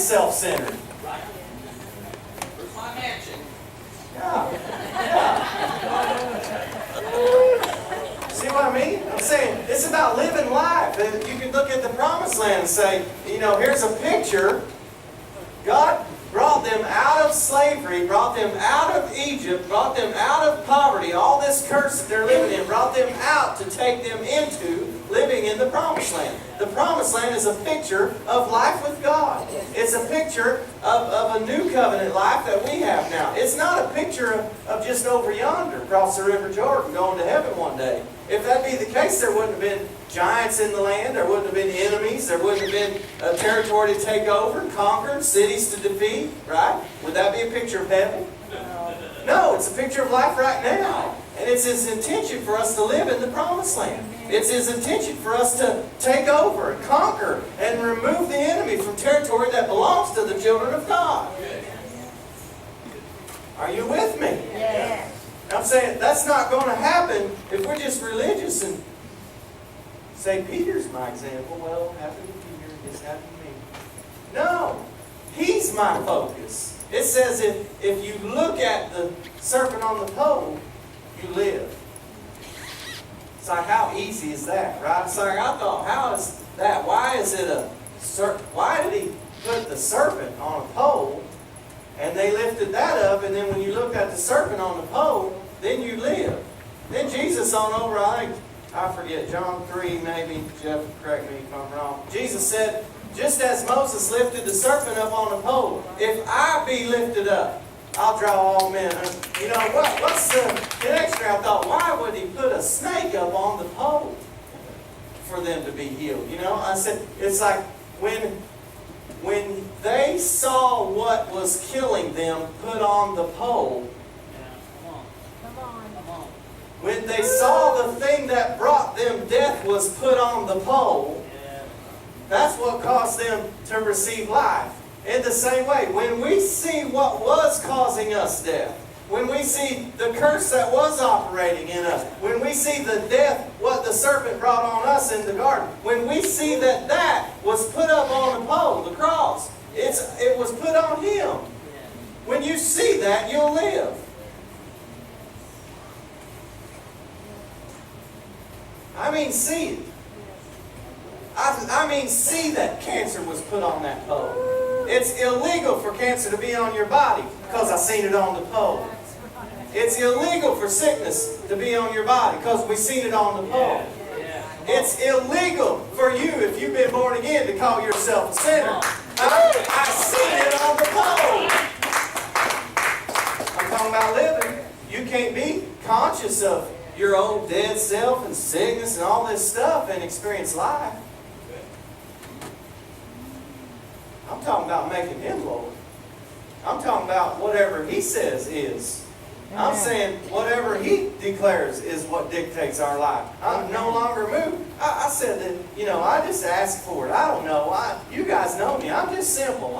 self-centered. Where's my mansion? Yeah. See what I mean? I'm saying it's about living life. You can look at the promised land and say, you know, here's a picture. God brought them out of slavery, brought them out of Egypt, brought them out of poverty, all this curse that they're living in, brought them out to take them into living in the promised land. The promised land is a picture of life with God. It's a picture of a new covenant life that we have now. It's not a picture of just over yonder, across the River Jordan, going to heaven one day. If that be the case, there wouldn't have been giants in the land, there wouldn't have been enemies, there wouldn't have been a territory to take over, conquer, cities to defeat, right? Would that be a picture of heaven? No, it's a picture of life right now. And it's His intention for us to live in the promised land. It's His intention for us to take over and conquer and remove the enemy from territory that belongs to the children of God. Are you with me? Yes. I'm saying that's not going to happen if we're just religious and say, Peter's my example. Well, happen to Peter, this happened to me. No, he's my focus. It says if you look at the serpent on the pole, you live. It's like, how easy is that, right? It's like, I thought, how is that? Why is it a serpent? Why did he put the serpent on a pole? And they lifted that up, and then when you look at the serpent on the pole, then you live. Then Jesus on over, I forget, John 3 maybe, Jeff, correct me if I'm wrong. Jesus said, just as Moses lifted the serpent up on the pole, if I be lifted up, I'll draw all men. You know, what's the connection? I thought, why would He put a snake up on the pole for them to be healed? You know, I said, it's like when they saw what was killing them put on the pole, when they saw the thing that brought them death was put on the pole, that's what caused them to receive life. In the same way, when we see what was causing us death, when we see the curse that was operating in us, when we see the death, what the serpent brought on us in the garden, when we see that that was put up on the pole, the cross, it was put on Him. When you see that, you'll live. I mean, see it. I mean, see that cancer was put on that pole. It's illegal for cancer to be on your body because I seen it on the pole. It's illegal for sickness to be on your body because we seen it on the pole. It's illegal for you, if you've been born again, to call yourself a sinner. I seen it on the pole. I'm talking about living. You can't be conscious of your own dead self and sickness and all this stuff and experience life. I'm talking about making Him Lord. I'm talking about whatever He says is. I'm saying whatever He declares is what dictates our life. I'm no longer moved. I said that, you know, I just ask for it. I don't know. You guys know me. I'm just simple.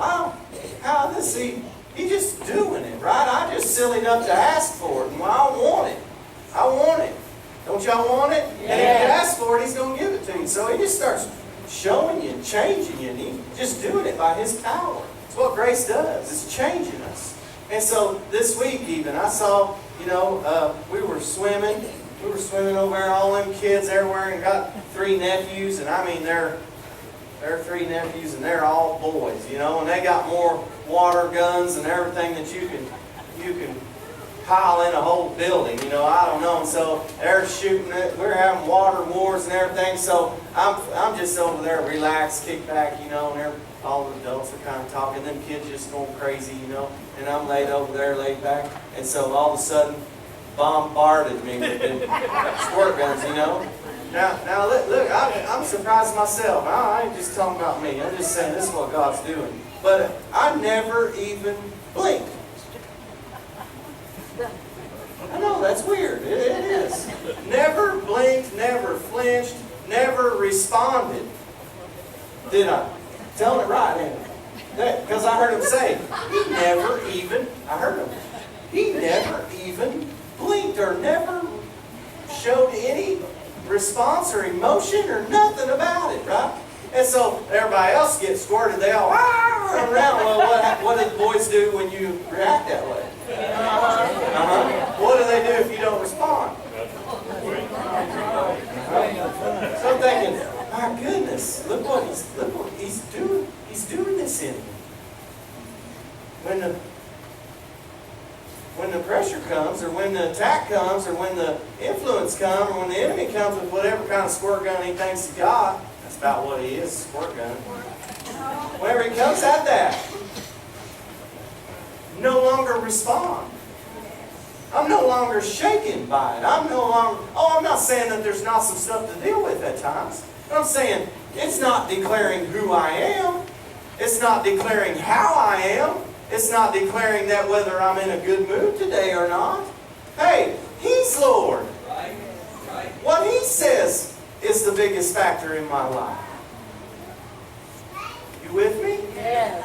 He just doing it, right? I'm just silly enough to ask for it. And I want it. I want it. Don't y'all want it? Yeah. And if you ask for it, He's going to give it to you. So He just starts showing you and changing you. And He's just doing it by His power. It's what grace does. It's changing us. And so this week even, I saw, you know, we were swimming. We were swimming over there, all them kids everywhere, and got 3 nephews. And I mean, they're 3 nephews, and they're all boys, you know. And they got more water guns and everything that you can pile in a whole building, you know, I don't know. And so they're shooting it. We're having water wars and everything. So I'm just over there relaxed, kick back, you know, and all the adults are kind of talking. Them kids just going crazy, you know. And I'm laid over there, laid back. And so all of a sudden, bombarded me with them squirt guns, you know. Now look, I'm surprised myself. I ain't just talking about me. I'm just saying this is what God's doing. But I never even blinked. I know, that's weird. It is. Never blinked, never flinched, never responded. Did I? Telling it right, ain't I? Because I heard him say, he never even blinked or never showed any response or emotion or nothing about it, right? And so everybody else gets squirted. They all run around that way. What do they do if you don't respond? So I'm thinking, my goodness, look what he's doing. He's doing this in me. When the pressure comes, or when the attack comes, or when the influence comes, or when the enemy comes with whatever kind of squirt gun he thinks he got, that's about what he is, a squirt gun. Whenever he comes at that, no longer respond. I'm no longer shaken by it. I'm not saying that there's not some stuff to deal with at times. But I'm saying it's not declaring who I am. It's not declaring how I am. It's not declaring that whether I'm in a good mood today or not. Hey, He's Lord. What He says is the biggest factor in my life. You with me? Yes.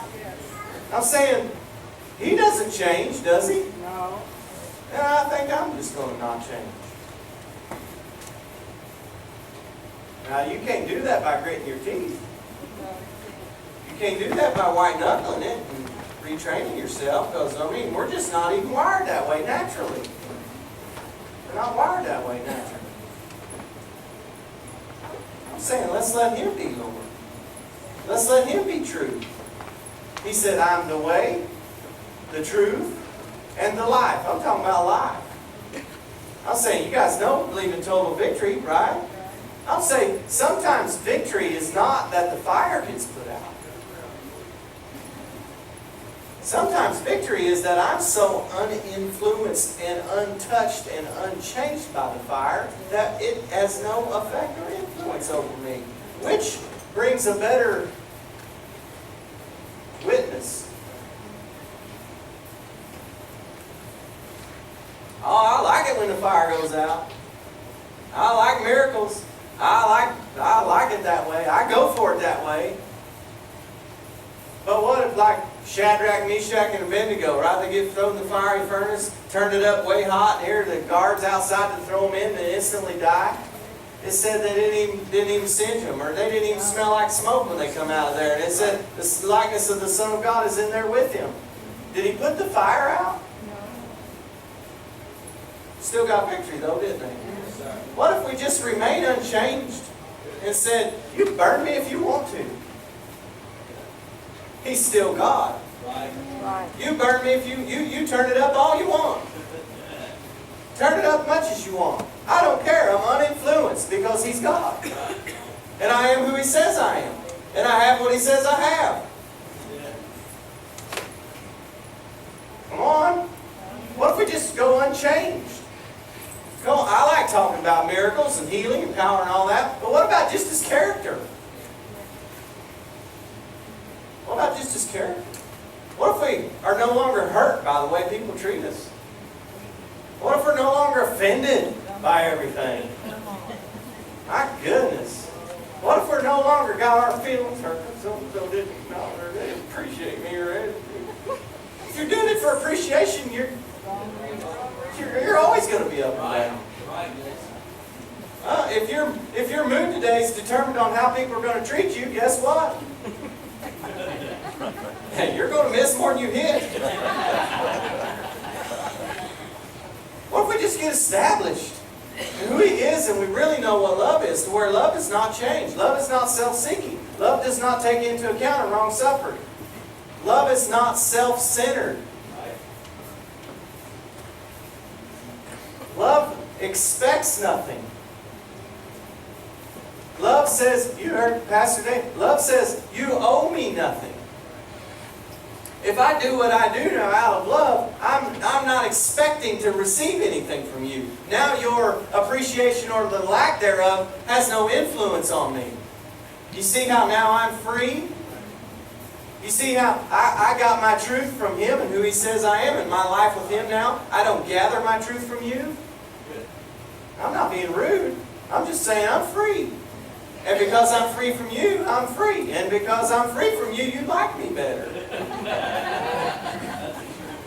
I'm saying He doesn't change, does He? No. And I think I'm just going to not change. Now, you can't do that by gritting your teeth. You can't do that by white knuckling it and retraining yourself, because, we're just not even wired that way naturally. We're not wired that way naturally. I'm saying, let's let Him be Lord. Let's let Him be true. He said, I'm the way, the truth, and the life. I'm talking about life. I'm saying, you guys know, believe in total victory, right? I'll say, sometimes victory is not that the fire gets put out. Sometimes victory is that I'm so uninfluenced and untouched and unchanged by the fire that it has no effect or influence over me. Which brings a better witness. Oh, I like it when the fire goes out. I like miracles. I like it that way. I go for it that way. But what if, like Shadrach, Meshach, and Abednego, right? They get thrown in the fiery furnace, turned it up way hot, and here the guards outside to throw them in and instantly die. It said they didn't even singe them, or they didn't even smell like smoke when they come out of there. And it said the likeness of the Son of God is in there with him. Did He put the fire out? Still got victory though, didn't they? What if we just remain unchanged and said, you burn me if you want to. He's still God. Right. You burn me if you turn it up all you want. Turn it up as much as you want. I don't care. I'm uninfluenced because He's God. And I am who He says I am. And I have what He says I have. Come on. What if we just go unchanged? Come on. I like talking about miracles and healing and power and all that. But what about just His character? What about just His character? What if we are no longer hurt by the way people treat us? What if we're no longer offended by everything? My goodness. What if we're no longer got our feelings hurt? So-and-so didn't appreciate me or anything. If you're doing it for appreciation, you're always going to be up and down. If your mood today is determined on how people are going to treat you, guess what? Hey, you're going to miss more than you hit. What if we just get established in who He is and we really know what love is, to where love is not changed. Love is not self-seeking. Love does not take into account a wrong suffering. Love is not self-centered. Love expects nothing. Love says, you heard Pastor Dave, love says, you owe me nothing. If I do what I do now out of love, I'm not expecting to receive anything from you. Now your appreciation or the lack thereof has no influence on me. You see how now I'm free? You see how I got my truth from Him and who He says I am, and my life with Him now? I don't gather my truth from you. I'm not being rude. I'm just saying I'm free. And because I'm free from you, I'm free. And because I'm free from you, you like me better.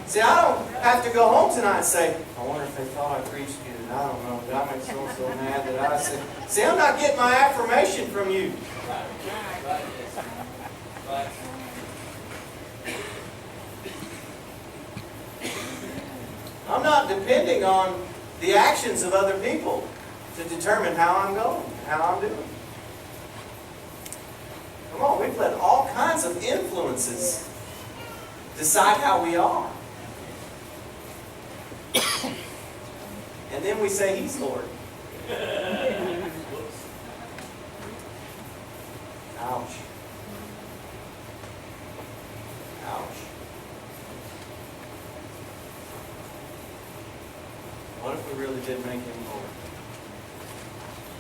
See, I don't have to go home tonight and say, I wonder if they thought I preached good. I don't know. Did I make so mad that I said... See, I'm not getting my affirmation from you. I'm not depending on the actions of other people to determine how I'm going, how I'm doing. Come on, we've let all kinds of influences decide how we are. And then we say He's Lord. Ouch. Ouch. What if we really did make Him Lord?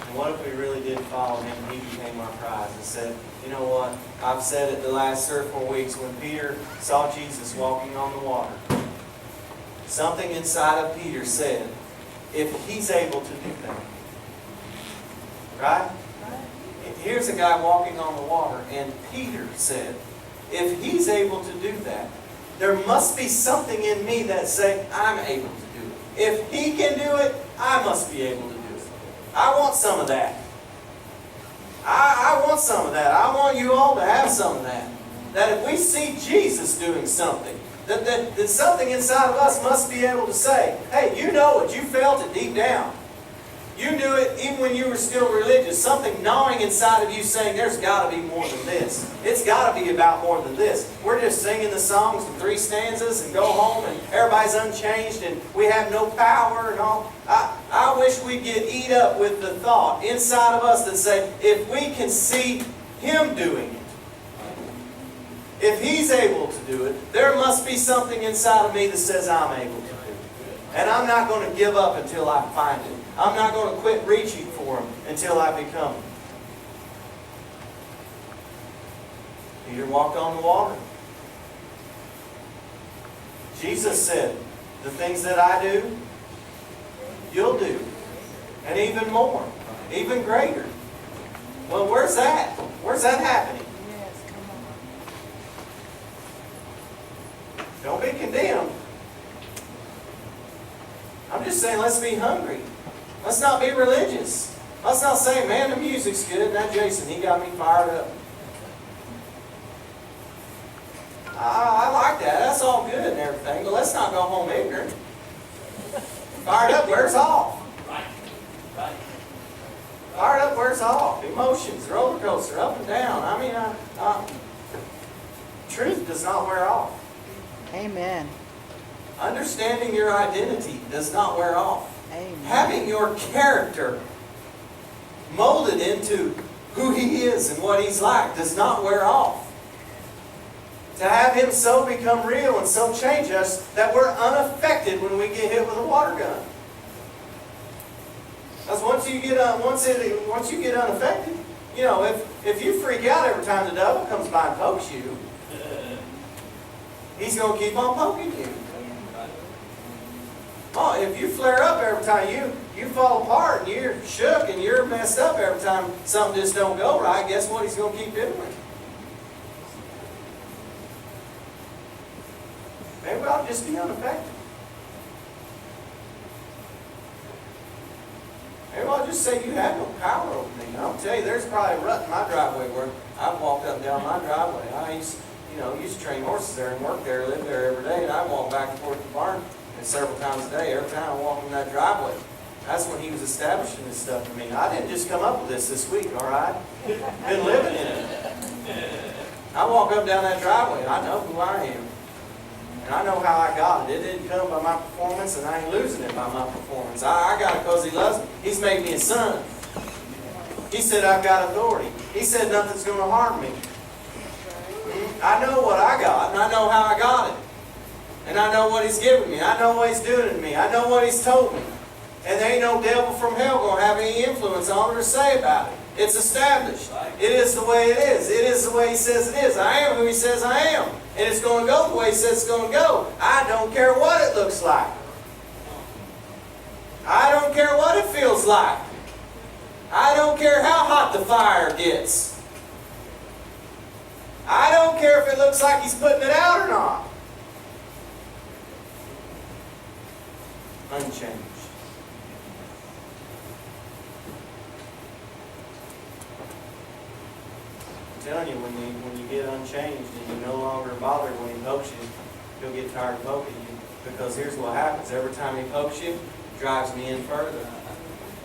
And what if we really did follow Him and He became our prize and said, you know what, I've said it the last 3 or 4 weeks when Peter saw Jesus walking on the water. Something inside of Peter said, if He's able to do that. Right? Here's a guy walking on the water, and Peter said, if He's able to do that, there must be something in me that says, I'm able to do it. If He can do it, I must be able to do it. I want some of that. I want some of that. I want you all to have some of that. That if we see Jesus doing something, that something inside of us must be able to say, hey, you know it. You felt it deep down. You knew it even when you were still religious. Something gnawing inside of you saying, there's got to be more than this. It's got to be about more than this. We're just singing the songs in 3 stanzas and go home and everybody's unchanged and we have no power and all. I wish we'd get eat up with the thought inside of us that say, if we can see Him doing it, if He's able to do it, there must be something inside of me that says I'm able to do it. And I'm not going to give up until I find it. I'm not going to quit reaching for Him until I become Him. Peter walked on the water. Jesus said, the things that I do, you'll do. And even more. Even greater. Well, where's that? Where's that happening? Don't be condemned. I'm just saying, let's be hungry. Let's not be religious. Let's not say, man, the music's good. And that Jason, he got me fired up. I like that. That's all good and everything. But let's not go home ignorant. Fired up wears off. Right. Fired up wears off. Emotions, roller coaster, up and down. I mean, truth does not wear off. Amen. Understanding your identity does not wear off. Amen. Having your character molded into who He is and what He's like does not wear off. To have Him so become real and so change us that we're unaffected when we get hit with a water gun. Because once you get unaffected, you know, if you freak out every time the devil comes by and pokes you, he's going to keep on poking you. Oh, if you flare up every time you fall apart and you're shook and you're messed up every time something just don't go right, guess what he's going to keep doing? Maybe I'll just be unaffected. Maybe I'll just say, you have no power over me. And I'll tell you, there's probably a rut in my driveway where I've walked up and down my driveway. I used to train horses there and work there, live there every day, and I walk back and forth to the barn several times a day. Every time I walk in that driveway. That's when He was establishing this stuff for me. I didn't just come up with this week, all right? Been living in it. I walk up and down that driveway, and I know who I am. And I know how I got it. It didn't come by my performance, and I ain't losing it by my performance. I got it because He loves me. He's made me a son. He said I've got authority. He said nothing's going to harm me. I know what I got, and I know how I got it. And I know what He's given me. I know what He's doing to me. I know what He's told me. And there ain't no devil from hell going to have any influence on it or say about it. It's established. It is the way it is. It is the way He says it is. I am who He says I am. And it's going to go the way He says it's going to go. I don't care what it looks like. I don't care what it feels like. I don't care how hot the fire gets. I don't care if it looks like He's putting it out or not. Unchanged. I'm telling you, when you get unchanged and you're no longer bothered when He pokes you, He'll get tired of poking you. Because here's what happens. Every time he pokes you, it drives me in further.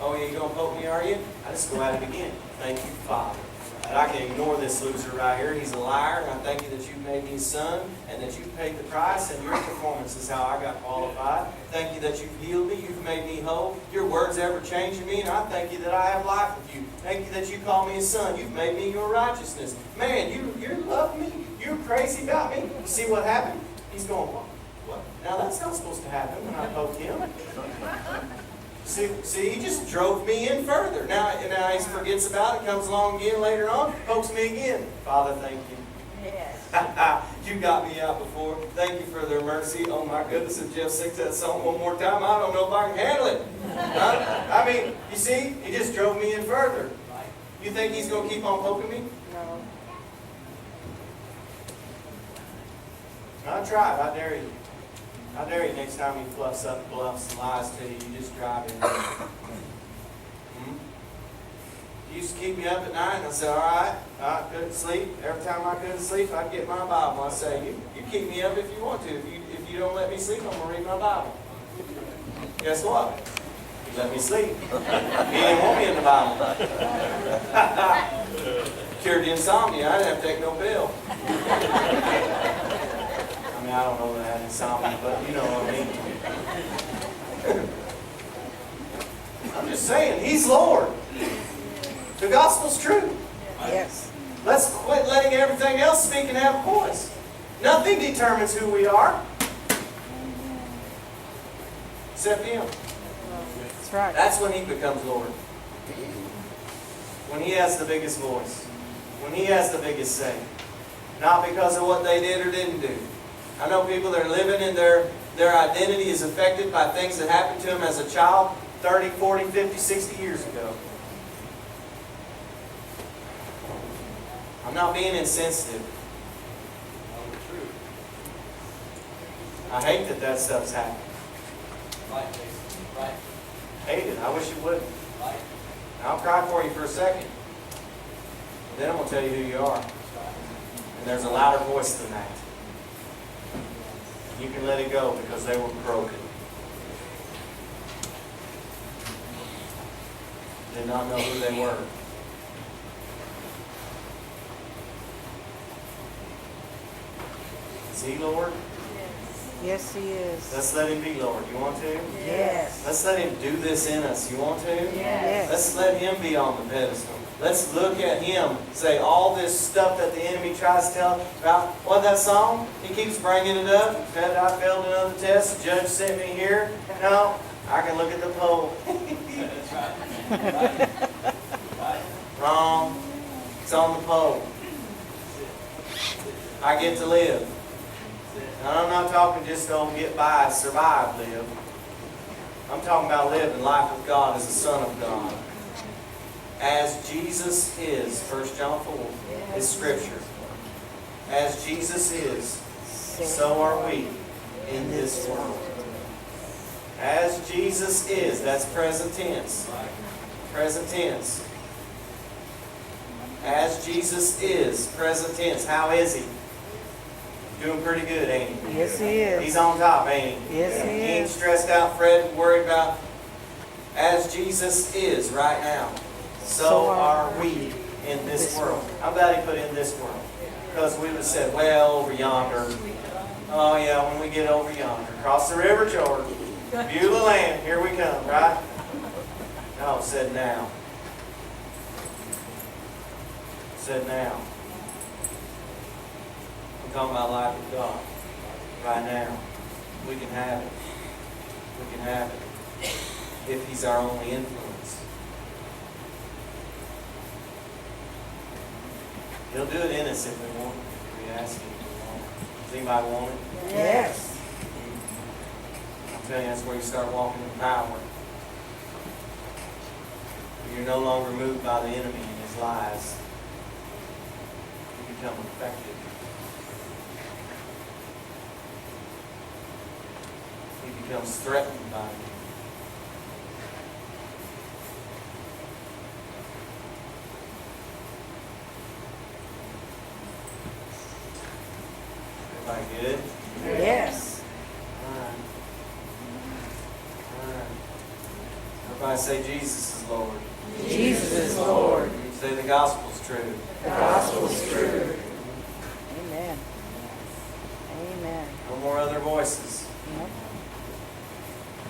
Oh, you going to poke me, are you? I just go at it again. Thank you, Father. But I can ignore this loser right here. He's a liar. And I thank you that you made me son and that you paid the price and your performance is how I got qualified. Thank you that you've healed me. You've made me whole. Your word's ever changing me. And I thank you that I have life with you. Thank you that you call me a son. You've made me your righteousness. Man, you love me. You're crazy about me. You see what happened? He's going, what? Now that's not supposed to happen when I poke him. See, he just drove me in further. Now he forgets about it, comes along again later on, pokes me again. Father, thank you. Yes. You got me out before. Thank you for their mercy. Oh my goodness, if Jeff sings that song one more time, I don't know if I can handle it. I mean, you see, he just drove me in further. You think he's going to keep on poking me? No. I tried. I dare you. I dare you next time he bluffs and lies to you, you just drive him. You used to keep me up at night, and I said, all right, I couldn't sleep. Every time I couldn't sleep, I'd get my Bible. I say, you keep me up if you want to. If you don't let me sleep, I'm going to read my Bible. Guess what? You let me sleep. He didn't want me in the Bible. Cured the insomnia. I didn't have to take no pill. I don't know that I had insomnia, but you know what I mean. I'm just saying, He's Lord. The gospel's true. Yes. Let's quit letting everything else speak and have a voice. Nothing determines who we are except Him. That's right. That's when He becomes Lord. When He has the biggest voice. When He has the biggest say. Not because of what they did or didn't do. I know people that are living in their identity is affected by things that happened to them as a child 30, 40, 50, 60 years ago. I'm not being insensitive. I hate that stuff's happening. Right. Hate it. I wish it wouldn't. I'll cry for you for a second. Then I'm going to tell you who you are. And there's a louder voice than that. You can let it go because they were broken. Did not know who they were. Is He Lord? Yes, He is. Let's let Him be Lord. You want to? Yes. Let's let Him do this in us. You want to? Yes. Let's let Him be on the pedestal. Let's look at Him. Say all this stuff that the enemy tries to tell about. What, that song? He keeps bringing it up. Said I failed another test. The judge sent me here. No, I can look at the poll. That's right. Right. Wrong. It's on the poll. I get to live. And I'm not talking just don't get by, survive, live. I'm talking about living life with God as a son of God. As Jesus is, 1 John 4 is Scripture. As Jesus is, so are we in this world. As Jesus is, that's present tense. Present tense. As Jesus is, present tense. How is He? Doing pretty good, ain't He? Yes, He is. He's on top, ain't He? Yes, He He ain't is. stressed out, fretting, worried about. As Jesus is right now, so are we in this world. I'm glad He put in this world. Because we would have said, well, over yonder. Oh yeah, when we get over yonder. Across the river, Jordan. View the land. Here we come, right? No, it said now. It said now. I'm talking about life with God. Right now. We can have it. We can have it. If He's our only influence. He'll do it in us if we want it. If we ask Him if we want it. Does anybody want it? Yes. I'm telling you, that's where you start walking in power. You're no longer moved by the enemy and his lies. You become effective. He becomes threatened by you. Everybody good? Yes. All right. Everybody say Jesus is Lord. Jesus is Lord. Say the gospel's true. The gospel is true. Amen. Amen. No more other voices. Yep.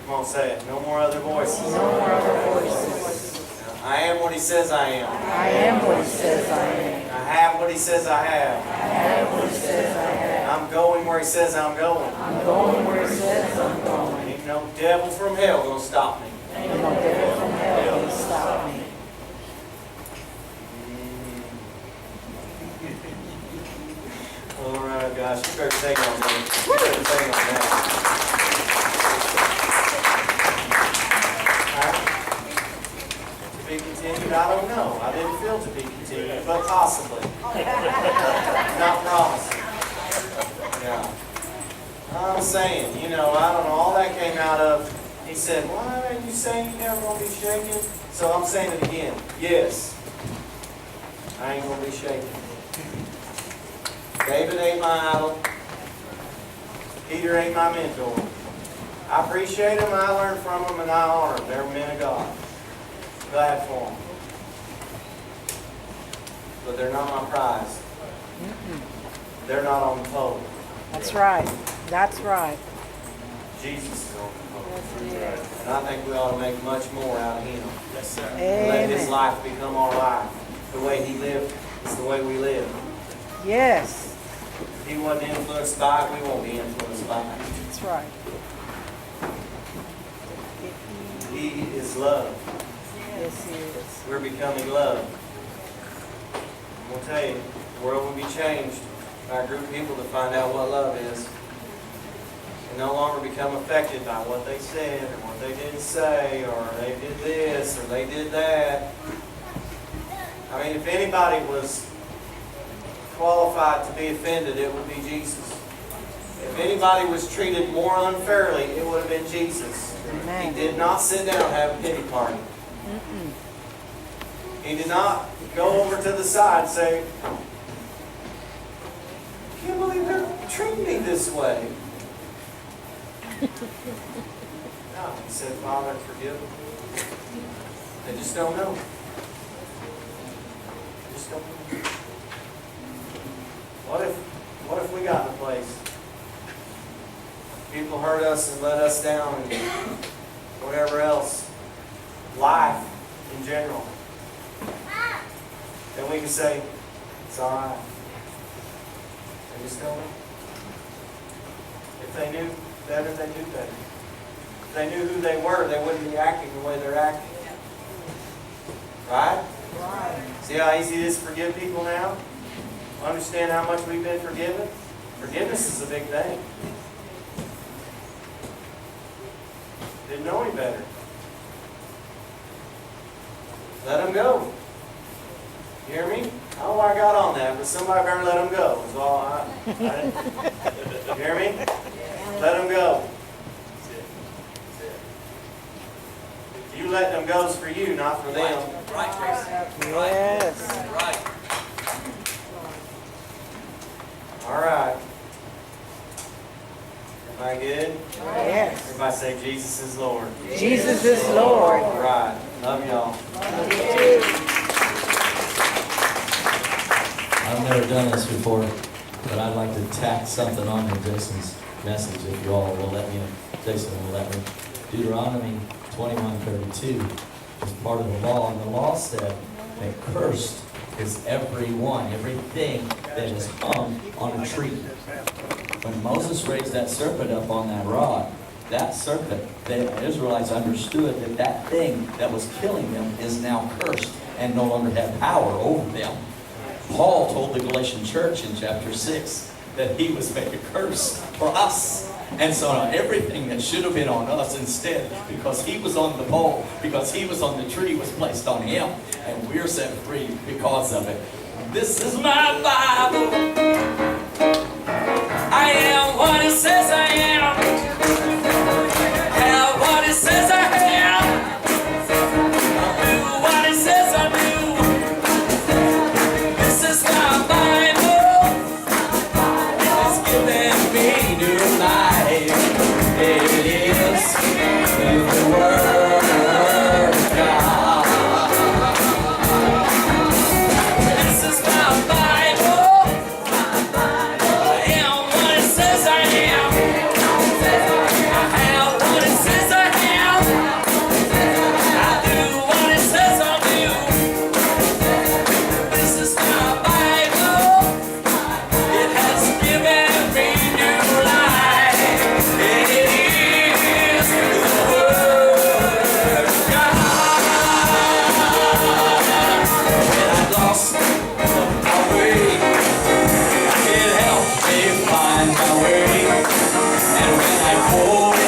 Come on, say it. No more other voices. No more other voices. I am what he says I am. I am what he says I am. I have what he says I have. I have what he says I have. I'm going where he says I'm going. I'm going where he says I'm going. Ain't no devil from hell gonna stop me. Ain't no devil from hell can stop me. All right, guys, you better take on that. You better take on that. To be continued, I don't know. I didn't feel to be continued, but possibly. Not promising. Yeah. I'm saying, I don't know, all that came out of, he said, why are you saying you never gonna be shaken? So I'm saying it again. Yes. I ain't gonna be shaken. David ain't my idol. Peter ain't my mentor. I appreciate them, I learn from them, and I honor them. They're men of God. Glad for them. But they're not my prize. They're not on the pole. That's right. That's right. Jesus is on the pole. Yes, he is. And I think we ought to make much more out of him. Yes, sir. Let his Amen. life become our life. The way he lived is the way we live. Yes. If he wasn't influenced by it, we won't be influenced by it. That's right. He is love. Yes, he is. We're becoming love. I'm going to tell you, the world will be changed by a group of people to find out what love is. And no longer become affected by what they said or what they didn't say, or they did this or they did that. I mean, if anybody was qualified to be offended, it would be Jesus. If anybody was treated more unfairly, it would have been Jesus. Amen. He did not sit down and have a pity party. He did not go over to the side and say, I can't believe they're treating me this way. No, he said, Father, forgive them. They just don't know. They just don't know. What if we got in a place? People hurt us and let us down and whatever else. Life in general. Then we can say, it's all right. They just don't know. If they knew better, they knew better. If they knew who they were, they wouldn't be acting the way they're acting. Right? Right. See how easy it is to forgive people now? Understand how much we've been forgiven? Forgiveness is a big thing. Didn't know any better. Let them go. You hear me? I don't know why I got on that, but somebody better let them go. Is all you hear me? Let them go. You let them go is for you, not for them. Right, Tracy. Yes. Right. All right. Everybody good? Yes. Everybody say Jesus is Lord. Jesus is Lord. All right. Love y'all. I've never done this before, but I'd like to tack something on to Jason's message, if you all will let me. Jason will let me. Deuteronomy 21:32 is part of the law, and the law said that cursed is everything that is hung on a tree. When Moses raised that serpent up on that rod, that serpent, the Israelites understood that that thing that was killing them is now cursed and no longer had power over them. Paul told the Galatian church in chapter 6 that he was made a curse for us. And so now everything that should have been on us instead, because he was on the pole, because he was on the tree, was placed on him. And we're set free because of it. This is my Bible. I am what it says I am. Have what it says I have. Do what it says I do. This is my Bible. It's giving me new life. It is the word my way. And when I pour